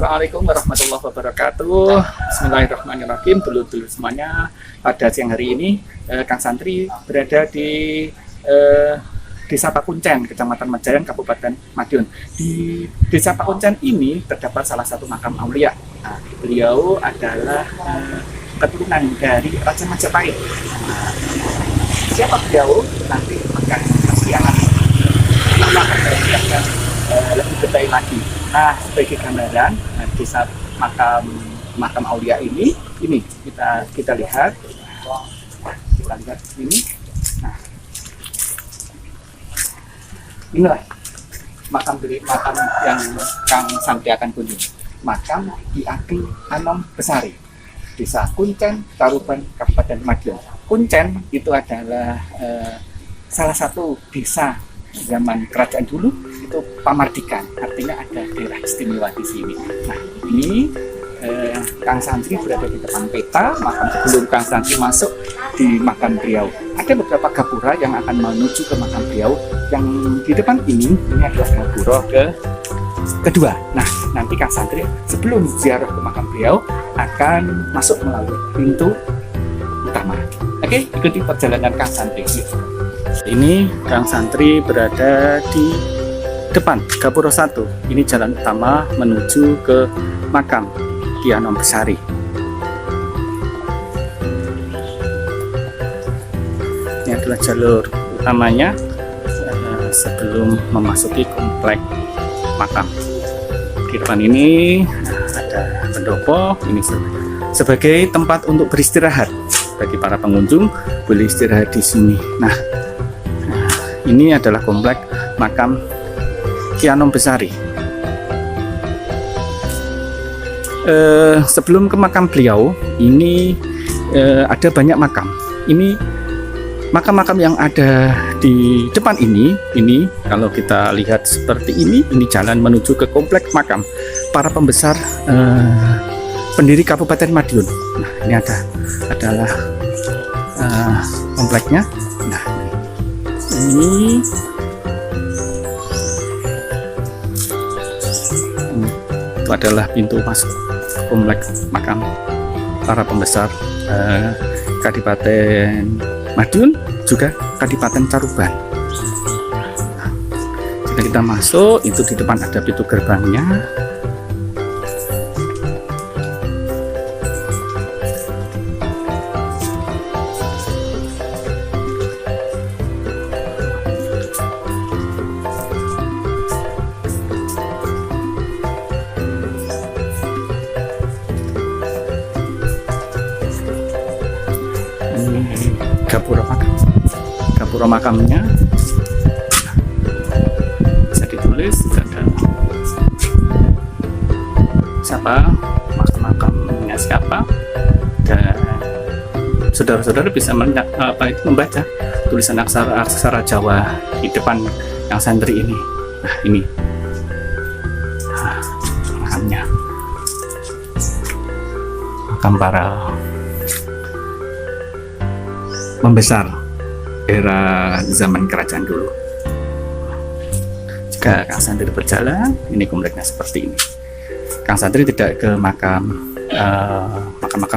Assalamualaikum warahmatullahi wabarakatuh. Bismillahirrahmanirrahim. Dulur-dulur semuanya, pada siang hari ini Kang Santri berada di Desa Pakuncen, Kecamatan Mejayan, Kabupaten Madiun. Di Desa Pakuncen ini terdapat salah satu makam aulia. Nah, beliau adalah keturunan dari Raja Majapahit. Siapa beliau? Nanti akan akan lebih detail lagi. Nah, sebagai gambaran, desa makam aulia ini kita lihat ini. Nah, inilah makam yang Kang Santri akan kunjungi. Makam Ki Ageng Anom Besari, Desa Kuncen, Taruban, Kabupaten Madiun. Kuncen itu adalah salah satu desa zaman kerajaan dulu, itu pamardikan, artinya ada daerah istimewa di sini. Nah, ini Kang Santri berada di depan peta makam. Sebelum Kang Santri masuk di makam beliau, ada beberapa gapura yang akan menuju ke makam beliau. Yang di depan ini adalah gapura kedua. Nah, nanti Kang Santri sebelum ziarah ke makam beliau akan masuk melalui pintu utama. Oke, ikuti perjalanan Kang Santri. Ini Kang Santri berada di depan Gapura 1. Ini jalan utama menuju ke makam Ki Anom Besari. Ini adalah jalur utamanya sebelum memasuki komplek makam. Di depan ini ada pendopo. Ini sebagai tempat untuk beristirahat bagi para pengunjung, boleh istirahat di sini. Nah, ini adalah komplek makam Ki Anom Besari. Sebelum ke makam beliau, ini ada banyak makam. Ini makam-makam yang ada di depan ini kalau kita lihat seperti ini jalan menuju ke komplek makam para pembesar pendiri Kabupaten Madiun. Nah, ini adalah kompleknya. Nah, ini itu adalah pintu masuk komplek makam para pembesar Kadipaten Madiun, juga Kadipaten Caruban. Nah, jika kita masuk, itu di depan ada pintu gerbangnya. Gapura makamnya bisa ditulis, ada siapa, makamnya siapa, dan saudara-saudara bisa membaca tulisan aksara Jawa di depan Kang Santri ini. Nah, ini makamnya, makam para pembesar era zaman kerajaan dulu. Jika Kang Santri berjalan, ini kompleknya seperti ini. Kang Santri tidak ke makam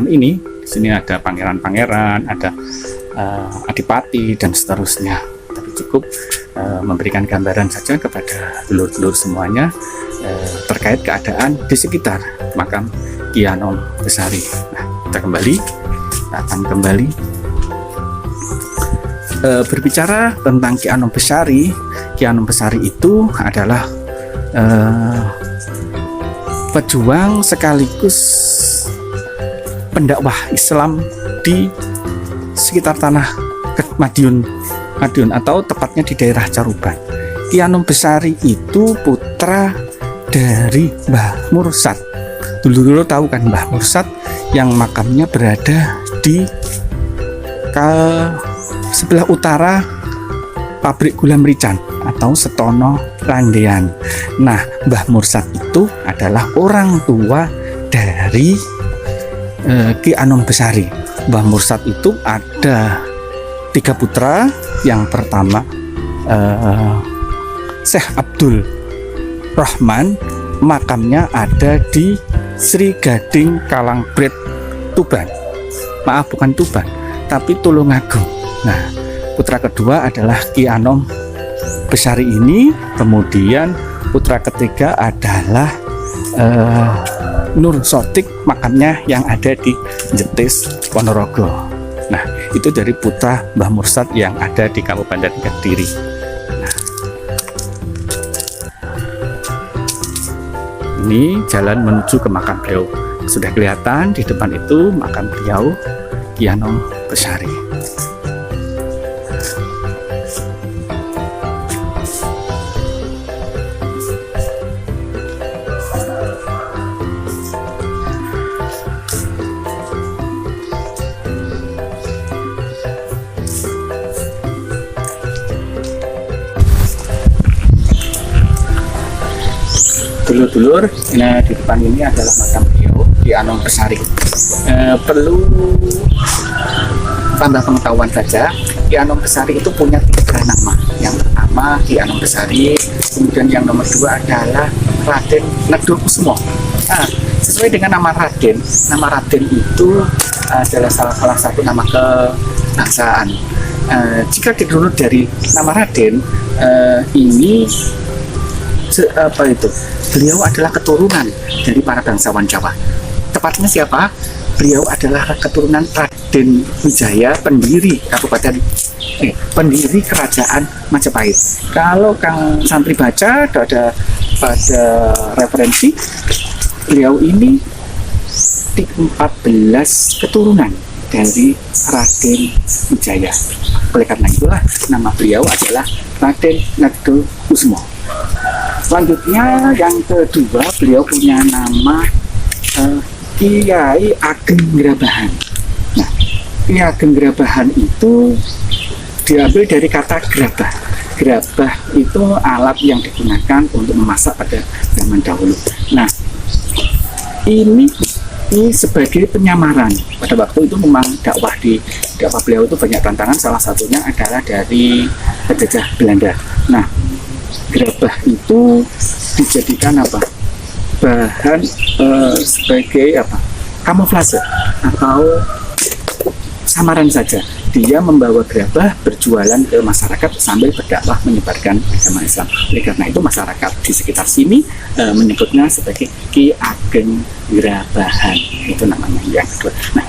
ini. Di sini ada pangeran-pangeran, ada adipati dan seterusnya. Tapi cukup memberikan gambaran saja kepada dulur-dulur semuanya terkait keadaan di sekitar makam Ki Anom Besari. Nah, kita akan kembali berbicara tentang Ki Anom Besari. Ki Anom Besari itu adalah pejuang sekaligus pendakwah Islam di sekitar tanah Madiun atau tepatnya di daerah Caruban. Ki Anom Besari itu putra dari Mbah Mursat. Dulu tahu kan Mbah Mursat yang makamnya berada di sebelah utara pabrik gula merican atau Setono Ranggean. Nah, Mbah Mursat itu adalah orang tua dari Ki Anom Besari. Mbah Mursat itu ada 3 putra. Yang pertama Syekh Abdul Rahman, makamnya ada di Sri Gading Kalangbret, Tuban. Maaf, bukan Tuban, tapi Tulungagung. Nah, putra kedua adalah Ki Anom Besari ini. Kemudian putra ketiga adalah Nur Sotik, makamnya yang ada di Jetis, Ponorogo. Nah, itu dari putra Mbah Mursad yang ada di Kabupaten Kediri. Nah, ini jalan menuju ke makam beliau. Sudah kelihatan di depan itu makam beliau, Ki Anom Besari. Dulur-dulur, nah di depan ini adalah makam beliau, Ki Anom Besari. Perlu tambah pengetahuan saja, Ki Anom Besari itu punya 3 nama. Yang pertama Ki Anom Besari, kemudian yang nomor 2 adalah Raden Negdo Kusumo. Nah, sesuai dengan nama Raden itu adalah salah satu nama kebangsaan. Jika dirunut dari nama Raden, ini beliau adalah keturunan dari para bangsawan Jawa. Tepatnya siapa? Beliau adalah keturunan Raden Wijaya, pendiri pendiri kerajaan Majapahit. Kalau Kang Santri baca ada pada referensi, beliau ini di 14 keturunan dari Raden Wijaya. Oleh karena itulah nama beliau adalah Raden Negdo Kusumo. Selanjutnya yang kedua, beliau punya nama Kiai Ageng Grabahan. Nah, Kiai Ageng Grabahan itu diambil dari kata gerabah. Gerabah itu alat yang digunakan untuk memasak pada zaman dahulu. Nah, ini sebagai penyamaran. Pada waktu itu memang dakwah beliau itu banyak tantangan, salah satunya adalah dari penjajah Belanda. Nah, gerabah itu dijadikan bahan sebagai kamuflase atau samaran saja. Dia membawa gerabah berjualan ke masyarakat sambil berdakwah menyebarkan agama Islam. Oleh karena itu masyarakat di sekitar sini menyebutnya sebagai Ki Ageng Grabahan. Itu namanya yang kedua. Nah,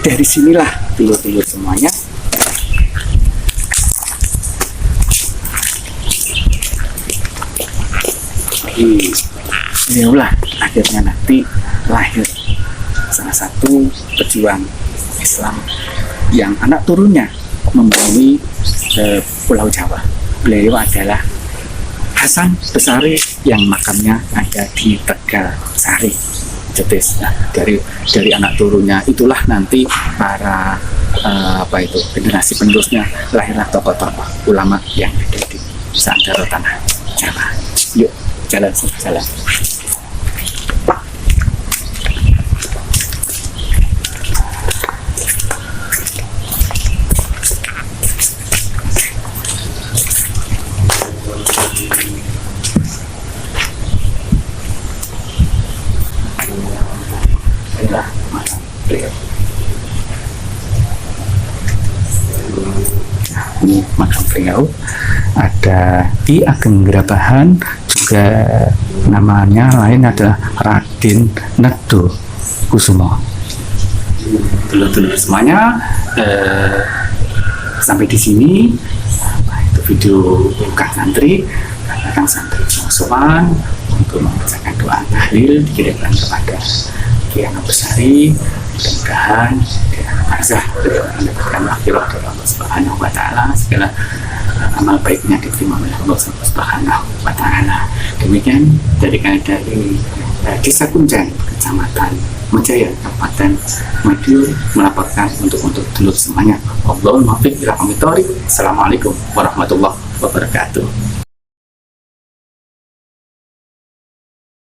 dari sinilah dulur-dulur semuanya beliaulah akhirnya nanti lahir salah satu pejuang Islam yang anak turunnya membangun Pulau Jawa. Beliau adalah Hasan Besari yang makamnya ada di Tegal Sari, Jetis. Nah, dari anak turunnya itulah nanti para generasi penerusnya, lahirlah tokoh-tokoh ulama yang ada di Nusantara tanah Jawa. Yuk, jalan. Inilah makam beliau. Ini makam beliau. Ada Ki Ageng Grabahan, juga namanya lain adalah Raden Negdo Kusumo. Dulur-dulur semuanya, sampai di sini itu video Kang Santri Sopan untuk membacakan doa tahlil dikirimkan kepada Ki Anom Besari. Mudah-mudahan Arzah mendapatkan maghfirah dari Allah Subhanahu wa Ta'ala, segala amal baiknya diterima oleh Allah Subhanahu wa Ta'ala. Demikian dari Desa Kunjan, Kecamatan Majaya, Kabupaten Madiun, melaporkan untuk dulur semuanya. Allahumma fiq ila qomit thoriq. Assalamualaikum warahmatullahi wabarakatuh.